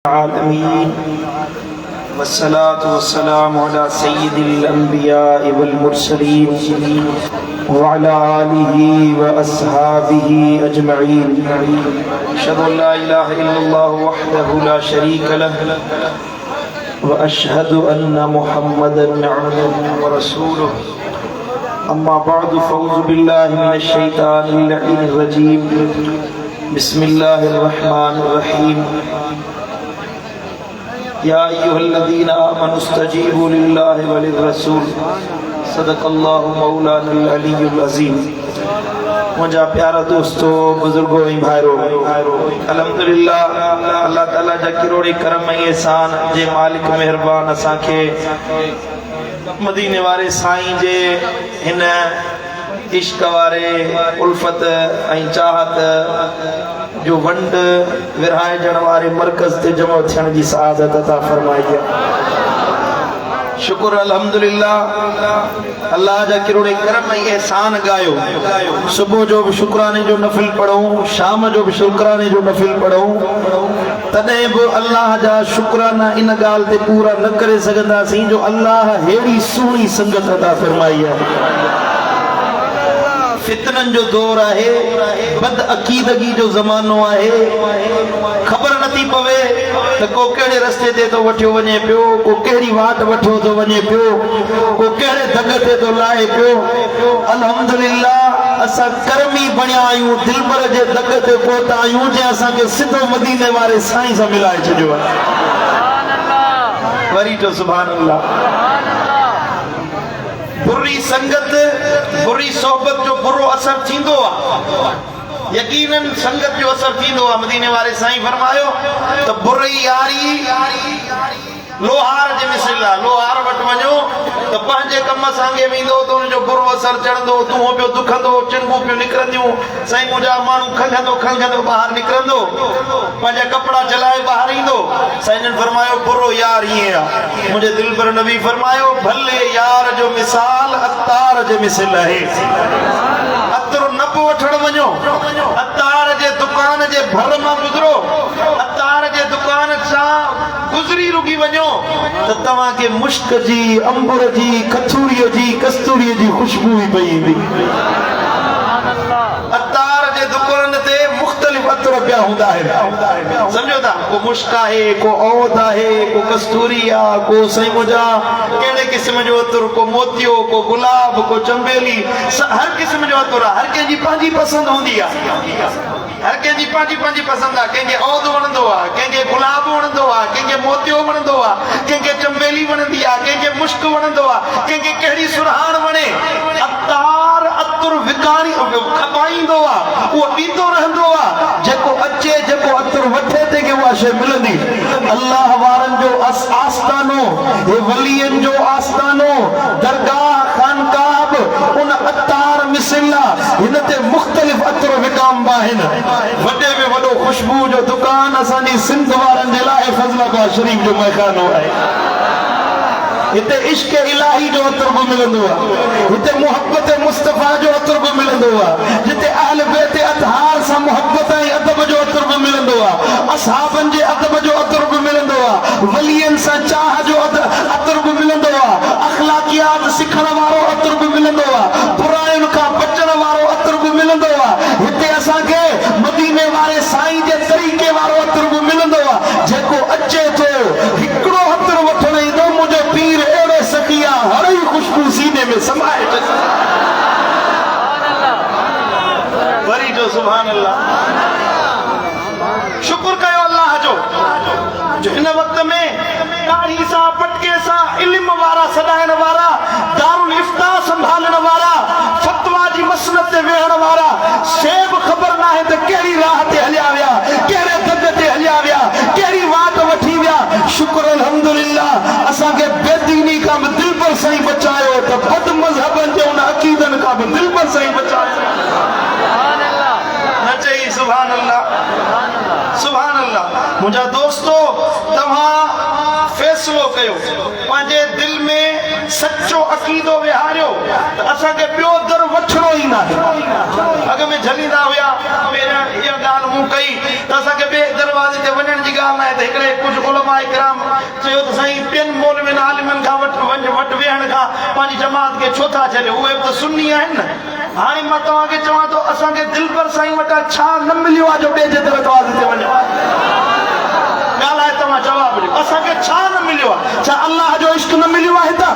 العالمين والصلاة والسلام على سيد الأنبياء والمرسلين وعلى آله وأصحابه أجمعين. أشهد أن لا إله إلا الله وحده لا شريك له وأشهد أن محمدا عبده ورسوله. أما بعد فأعوذ بالله من الشيطان اللعين الرجيم. بسم الله الرحمن الرحيم. يا أيها الذين آمنوا استجيبوا لله وللرسول صدق الله مولانا العلي العظيم. मुंहिंजा प्यारा दोस्तो बुजुर्गो ऐं भाइरो, अल्हम्दुलिल्लाह अल्लाह ताला जा किरोड़े करम ऐं एहसान जे मालिक मेहरबान असांखे मदीने वारे साईं जे हिन इश्क वारे उल्फत ऐं चाहत जो वंड विरहाइजण वारे मरकज़ ते जमो थियण जी सआदत अता फरमाई है। शुक्र अल्हम्दुलिल्लाह अल्लाह जा किरोड़े करम ऐं एहसान गायो। सुबह जो भी शुक्राने जो नफिल पढ़ूं, शाम जो भी शुक्राने जो नफिल पढ़ूं, तॾहिं बि अल्लाह जा शुक्राना इन ॻाल्हि ते पूरा न करे सघंदासीं जो अल्लाह हेड़ी सुहिणी संगत अता फरमाई है। फितनन जो दौर आहे, बद अकीदगी जो ज़मानो आहे, ख़बर नथी पवे त को कहिड़े रस्ते ते तो वठियो वञे पियो, को कहिड़ी वाट वठियो तो वञे पियो, को कहिड़े दग ते तो लाहे पियो। अल्हम्दुलिल्लाह असां कर्मी बणिया आहियूं, दिलबर जे दग ते पहुता आहियूं जे असांखे सिधो मदीने वारे साईं सां मिलाए छॾियो आहे। वरी तो सुभान अल्लाह। बुरी संगत, बुरी सोबत जो बुरो असर थींदो आहे, यकीनन संगत जो असर थींदो आहे। मदीने वारे साईं फरमायो त बुरी यारी लोहार जे मिसल आहे। लोहार वटि वञो त पंहिंजे कम सांगे वेंदो त उनजो बुरो असर चढ़ंदो, तूं पियो दुखंदो, चिंगूं पियो निकिरंदियूं, साईं मुंहिंजा माण्हू खंघंदो खंघंदो ॿाहिरि निकिरंदो, पंहिंजा कपिड़ा चलाए ॿाहिरि ईंदो। साईं जन फरमायो बुरो यार ईअं आहे। मुंहिंजे दिलबर नबी फरमायो भले यार जो मिसाल अतार जे मिसल आहे। अतरो न पोइ वठण वञो, अतार जे दुकान जे भर मां गुज़रो, अतार जे दुकान सां गुज़री रुकी वञो त तव्हांखे मुश्क जी, अंबर जी, कथूरीअ जी, कस्तूरीअ जी खुशबू ई पई ईंदी। अतार जे दुकान ते मुख़्तलिफ़ अतर पिया हूंदा आहिनि, सम्झो था। को मुश्क आहे, को औद आहे, को कस्तूरी आहे, को साईं मुंहिंजा कहिड़े क़िस्म जो अतर, को मोतियो, को गुलाब, को चंबेली, हर क़िस्म जो अतर आहे। हर कंहिंजी पंहिंजी पसंदि हूंदी आहे, हर कंहिंजी पंहिंजी पंहिंजी पसंदि आहे। कंहिंखे औद वणंदो आहे, कंहिंखे गुलाब वणंदो आहे, कंहिंखे मोतियो वणंदो आहे, कंहिंखे चंबेली वणंदी आहे, कंहिंखे मुश्क वणंदो आहे, कंहिंखे कहिड़ी सुरहाण वणे। अतार अतर विकाणी खपाईंदो आहे, उहो पीतो रहंदो आहे। जेको अचे, जेको अतर वठे ते उहा शइ मिलंदी। अल्लाह वारनि जो आस्थानो, हे वलियनि जो आस्थानो, दरगाह खानकाह बि उन अतार मिसल हिन ते मुख़्तलिफ़ अतर विकामबा आहिनि। वॾे में वॾो खुशबू जो दुकान असांजी सिंध वारनि जे लाइ फज़लाबाद शरीफ जो मैखानो आहे। हिते इश्क इलाही जो अतर बि मिलंदो आहे, हिते मोहब्बत मुस्तफ़ा जो अतर बि मिलंदो आहे, जिते अहल बैत अतहार सां मोहब्बत ऐं अदब जो अतर बि मिलंदो आहे, असहाबनि जे अदब जो अतर बि मिलंदो आहे, वलियनि सां चाह जो अतर बि मिलंदो आहे, अखलाकियात सिखण वारो अतर बि मिलंदो आहे, बुराइयुनि खां बचण वारो अतर बि मिलंदो आहे। हिते असांखे मदीने वारे साईं जे तरीक़े वारो अतर बि मिलंदो आहे। जेको अचे थो हिकिड़ो अतर वठण ईंदो, मुंहिंजो पीर अहिड़ो सखिया हर ई खुशबू सीने में समाए वरी जो सुभान अल्लाह। शुक्र कयो अल्लाह जो हिन वक़्त में ॾाढ़ी सां पटके सां इल्म वारा सॾाइण वारा, दारुल इफ्ता संभालण वारा, फतवा जी मसनत ते वेहण वारा, शइ बि ख़बर नाहे त कहिड़ी राह ते हलिया विया, कहिड़े दग ते हलिया विया, कहिड़ी वाट वठी विया। शुक्र अल्हम्दुलिल्लाह असांखे बेदीनी खां बि दिलबर साईं बचायो, त बद मज़हबनि जे उन अक़ीदनि खां बि दिलबर साईं बचायो। न चई सुभान अल्लाह, सुभान अल्लाह। मुंहिंजा दोस्तो, तव्हां फैसलो कयो, पंहिंजे दिल में सच्चो अक़ीदो विहारियो त असांखे ॿियो दर वठणो ई न आहे। अॻ में झलींदा हुया, इहा ॻाल्हि मूं कई त असांखे ॿिए दरवाज़े ते वञण जी ॻाल्हि न आहे, त हिकिड़े कुझु उलमा इकराम चयो त साईं ॿियनि मौलवियुनि आलिमनि खां वटि वेहण खां पंहिंजी जमात खे छो था छॾियो, उहे बि त सुन्नी आहिनि न। हाणे मां तव्हांखे चवां थो असांखे दिलबर साईं वटां छा न मिलियो आहे जो ॿिए जे दर ते वञो, ॻाल्हाए तव्हां जवाबु ॾियो, असांखे छा न मिलियो आहे? छा अल्लाह जो इश्क न मिलियो आहे हितां?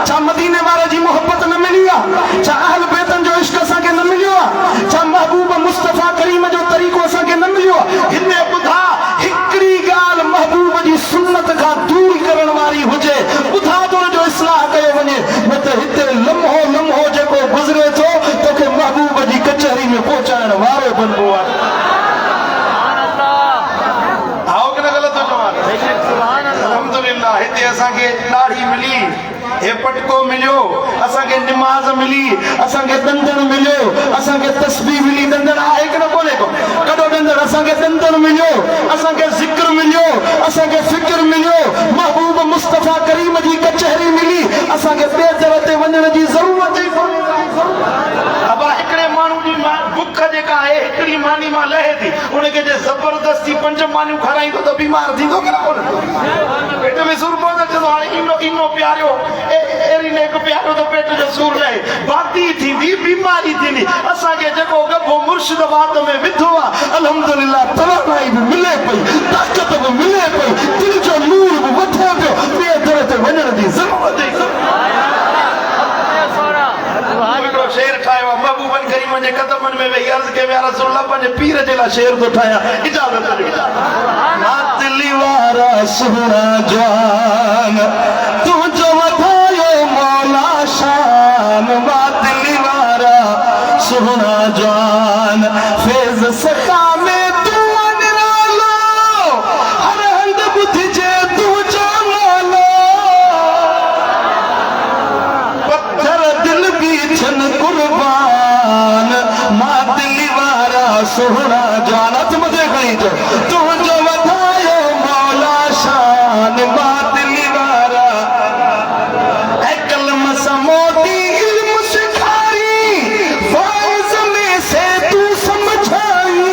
छा मदीने वारे जी मोहब्बत न मिली आहे? छा अहल बैतन जो इश्क असांखे न मिलियो आहे? छा महबूब मुस्तफ़ा करीम जो तरीक़ो असांखे न मिलियो आहे? हिते ॿुधा, हिकिड़ी ॻाल्हि महबूब जी सुन्नत खां दूर करण वारी हुजे, ॿुधा तो जो इस्लाह कयो वञे, न त हिते लम्हो लम्हो जेको गुज़रे थो तोखे महबूब जी कचहरी में पहुचाइण वारो बनबो आहे। अल्हम्दुलिल्लाह हिते असांखे ॾाढ़ी मिली, हे पटको मिलियो, असांखे निमाज़ मिली, असांखे दंदन मिलियो, असांखे तस्बीह मिली। दंदन आहे कि न कोन्हे को? कॾो दंदन? असांखे दंदन मिलियो, असांखे ज़िक्र मिलियो, असांखे फिक्र मिलियो, महबूब मुस्तफ़ा करीम जी कचहरी मिली, असांखे ॿिए दर ते वञण जी ज़रूरत ई कोन्हे। अबा हिकिड़े माण्हू जी बुख जेका आहे हिकिड़ी मानी मां लहे थी, उनखे जे ज़बरदस्ती 5 मानियूं खाराईंदो त बीमार थींदो कि न कोन्हे? पेट में सूर पवंदो, चवंदो हाणे इनो प्यारियो, एरी ने हिकु प्यारियो त पेट जो सूर लहे, बाती थींदी, बीमारी थींदी। असांखे जेको गभो मुर्शिदाबाद में विधो आहे, अल्हम्दुलिल्लाह तवानाई बि मिले पई, ताक़त बि मिले पई, दिलि जो नूर बि वधे पियो, ॿिए दर ते वञण जी ज़रूरत ई शेर ठाहियो आहे महबूबनि करीमनि जे कदमनि में वेही अर्ज़ कयो, या रसूल अल्लाह पंहिंजे पीर जे लाइ शेर थो ठाहियां, इजाज़त ॾियो। दिली वारा सुहिणा जवान तुंहिंजो वधायो मौला शान, मां दिली वारा सुहिणा जवान फैज़ सका में तूं निरालो, हर हंध ॿुधिजे तुंहिंजो नालो, पत्थर दिल बि थियनि कुर्बान, मां दिली वारा सुहिणा जवान। हथ मथे खणी अचो, तुंहिंजो वधायो मौला शान, मां दिली वारा ऐ कलम सां मोती इल्म सिखारी, वाइज़ में से तू समझाई,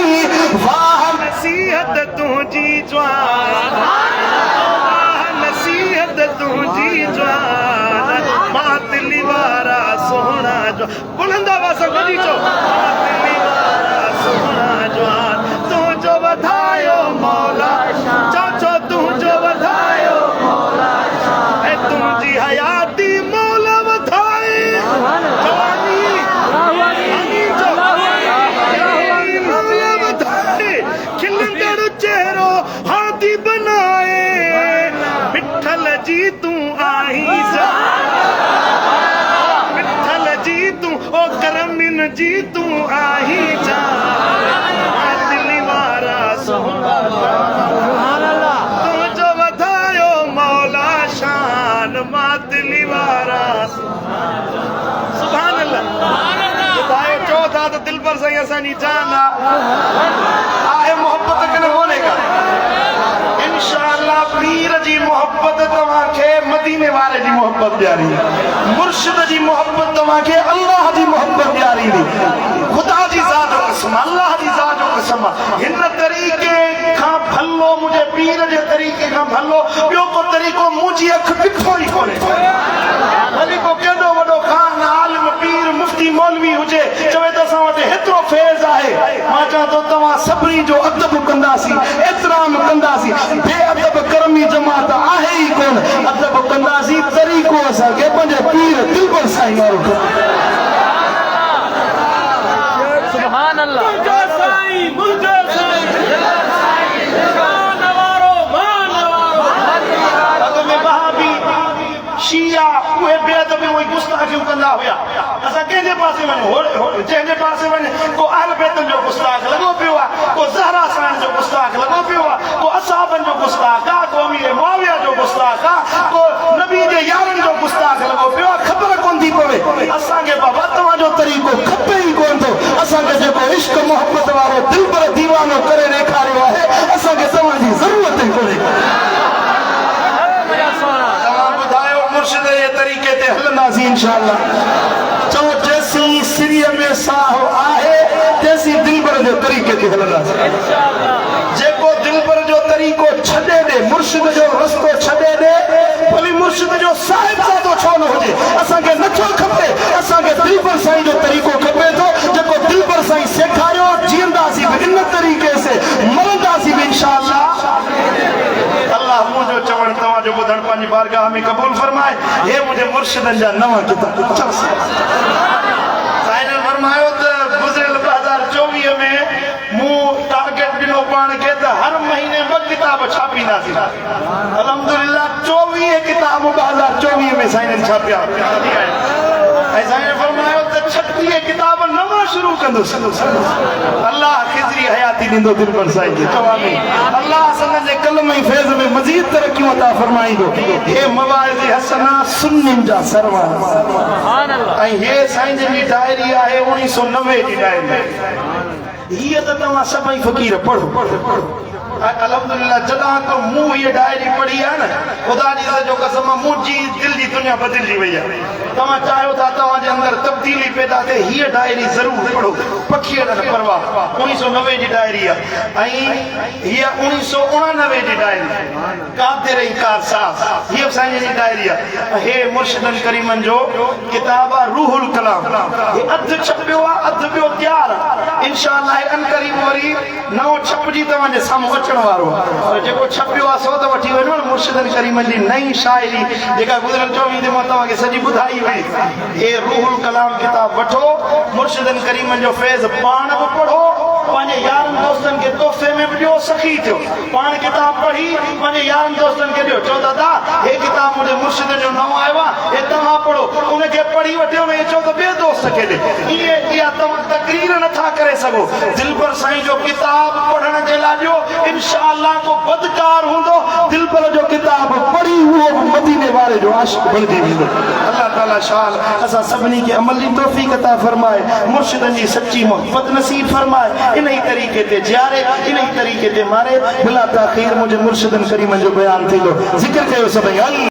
वाह नसीहत तुंहिंजी जवान, वाह नसीहत तुंहिंजी जवान, मां दिली वारा सुहिणा जवान। बुलंद आवाज़ सां गॾी चओ, मां दिली वारा सुहिणा जवान, तुंहिंजो वधायो मौला, चो तुंहिंजो वधायो मौला, ऐं तुंहिंजी हयाती मौला वधाए, जवानी मौला वधाए, खिलंदड़ चेहरो हादी बनाए, मिठल जी तूं आहीं मिठल जी तूं, ओ करमिन जी तूं आहीं जान, दिली वारा सुहिणा तुंहिंजो वधायो मौला शान, मां दिली वारा सुभान अल्लाह। ॿुधायो चओ था त दिल पर साईं असांजी जान आहे मोहब्बत कि न कोन्हे का? इंशाअल्लाह पीर जी मोहब्बत तव्हांखे मदीने वारे जी मोहब्बत ॾियारी, मुर्शिद जी मोहब्बत तव्हांखे अल्लाह जी मोहब्बत ॾियारी, ख़ुदा जी ज़ात जो कसम, अल्लाह जी ज़ात जो कसम, हिन तरीक़े खां भलो, मुंहिंजे पीर जे तरीक़े खां भलो ॿियो को तरीक़ो मुंहिंजी अखि ॾिठो ई कोन्हे। भली को केॾो वॾो खान आलिम पीर मुफ्ती मौलवी हुजे, चवे त असां वटि हेतिरो फैज़ आहे, मां चवां थो तव्हां सभिनी जो अदब कंदासीं, एतिराम कंदासीं, बेअदब करमी जमात आहे ई कोन, अदब कंदासीं, तरीक़ो असांखे पंहिंजे पीर दिलबर साईं वारो सुभान अल्लाह। शिया उहे बेअदबी उहे गुस्ताखियूं कंदा हुया, असां कंहिंजे पासे वञूं, जंहिंजे पासे वञे को अहल बैतन जो गुस्ताख लॻो पियो आहे, को ज़हरा साण जो गुस्ताख लॻो पियो आहे, को असहाबनि जो गुस्ताख आहे, को अमीर मुआविया जो गुस्ताख आहे, को नबी जे यारनि जो गुस्ताख लॻो पियो आहे, ख़बर कोन थी पवे। असांखे बाबा तव्हांजो तरीक़ो खपे ई कोन थो, असांखे जेको इश्क मोहब्बत वारो दिलबर दीवानो करे ॾेखारियो आहे, असांखे तव्हांजी ज़रूरत ई कोन्हे। मुर्शिद जे तरीक़े ते हलंदासीं इंशाअल्लाह। चओ जैसी सिरीअ में साहो आहे, तैसी दिलबर जे तरीक़े ते हलंदासीं। जेको दिलबर जो तरीक़ो छॾे मुर्शिद जो रस्तो छॾे ॾे भली मुर्शिद जो साहिबजादो छो न हुजे असांखे नथो खपे असांखे दिलबर साईं जो तरीक़ो खपे थो जेको दिलबर साईं सेखारियो जीअंदासीं बि इन तरीक़े से मरंदासीं बि इंशाअल्लाह अल्लाह मुंहिंजो चवण तव्हांजो ॿुधण पंहिंजी बारगाह में क़बूल फरमाए हे मुंहिंजे मुर्शिदनि जा नवां किताब साईं फरमायो त गुज़िरियल 2024 में मूं टारगेट ॾिनो पाण खे त हर महीने 2 किताब छापींदासीं अल्हम्दुलिल्लाह 24 किताब 2024 में साईं छापिया ऐं साईं फरमायो त 36 किताब नवां शुरू कंदुसि अल्लाह खिज़री हयाती ॾींदो दिलबर साईं खे चवामी अल्लाह संगत जे कलम ऐं फैज़ में मज़ीद तरक़ियूं अता फरमाईंदो हे मवाइज़ हसना सुन्नियुनि जा सरवर ऐं हे साईं जी डायरी आहे 1990 जी डायरी हीअ त तव्हां सभई फ़क़ीर पढ़ो अल्हम्दुलिल्लाह जॾहिं को मूं ये डायरी पढ़ी आहे न ख़ुदा जी इज़्ज़त जो कसम मुंहिंजी दिल जी दुनिया बदिलजी वई आहे तव्हां चाहियो था तव्हांजे अंदरि तब्दीली पैदा थिए हीअ डायरी ज़रूरु पढ़ो पखीअ न परवाह 1990 जी डायरी आहे ऐं हीअ 1989 जी डायरी कादिर ऐं कारसाज़ हीअ साईं जी डायरी आहे हे मुर्शिदनि करीमनि जो किताब आहे रूहुल कलाम हे अधु छपियो आहे अधु ॿियो तयारु आहे इंशाअल्लाह अन करीब वरी नओं छपजी तव्हांजे साम्हूं अचण वारो आहे जेको छपियो आहे सो त वठी वञो न मुर्शिदनि करीमनि जी नई शाइरी जेका गुज़िरियल 24 ते मां तव्हांखे सॼी ॿुधाई वई हे रूहुल कलाम किताब वठो मुर्शिदनि करीमनि जो फैज़ पाण बि पढ़ो पंहिंजे यारनि दोस्तनि खे तोहफ़े में बि ॾियो सखी थियो पाण किताब पढ़ी पंहिंजे यारनि दोस्तनि खे ॾियो चओ दादा हे किताब मुंहिंजे मुर्शिद जो नओं आयो आहे हे तव्हां पढ़ो उनखे पढ़ी वठो ऐं चओ त ॿिए दोस्त खे ॾे इहा तव्हां तकरीर नथा करे सघो दिलबर साईं जो किताब पढ़ण जे लाइ ॾियो इंशाअल्लाह को बदकार हूंदो दिलबर जो किताब पढ़ी उहो मदीने वारे जो आशिक़ बणिजी वेंदो अल्लाह ताला शाल असां सभिनी खे अमल जी तौफ़ीक़ अता फरमाए मुर्शिदनि जी सच्ची मोहब्बत नसीब फरमाए इन ही तरीक़े ते जियारे इन ही तरीक़े ते मारे बिला ताख़ीर मुंहिंजे मुर्शिदनि करीमनि जो बयानु थींदो ज़िक्र कयो सभई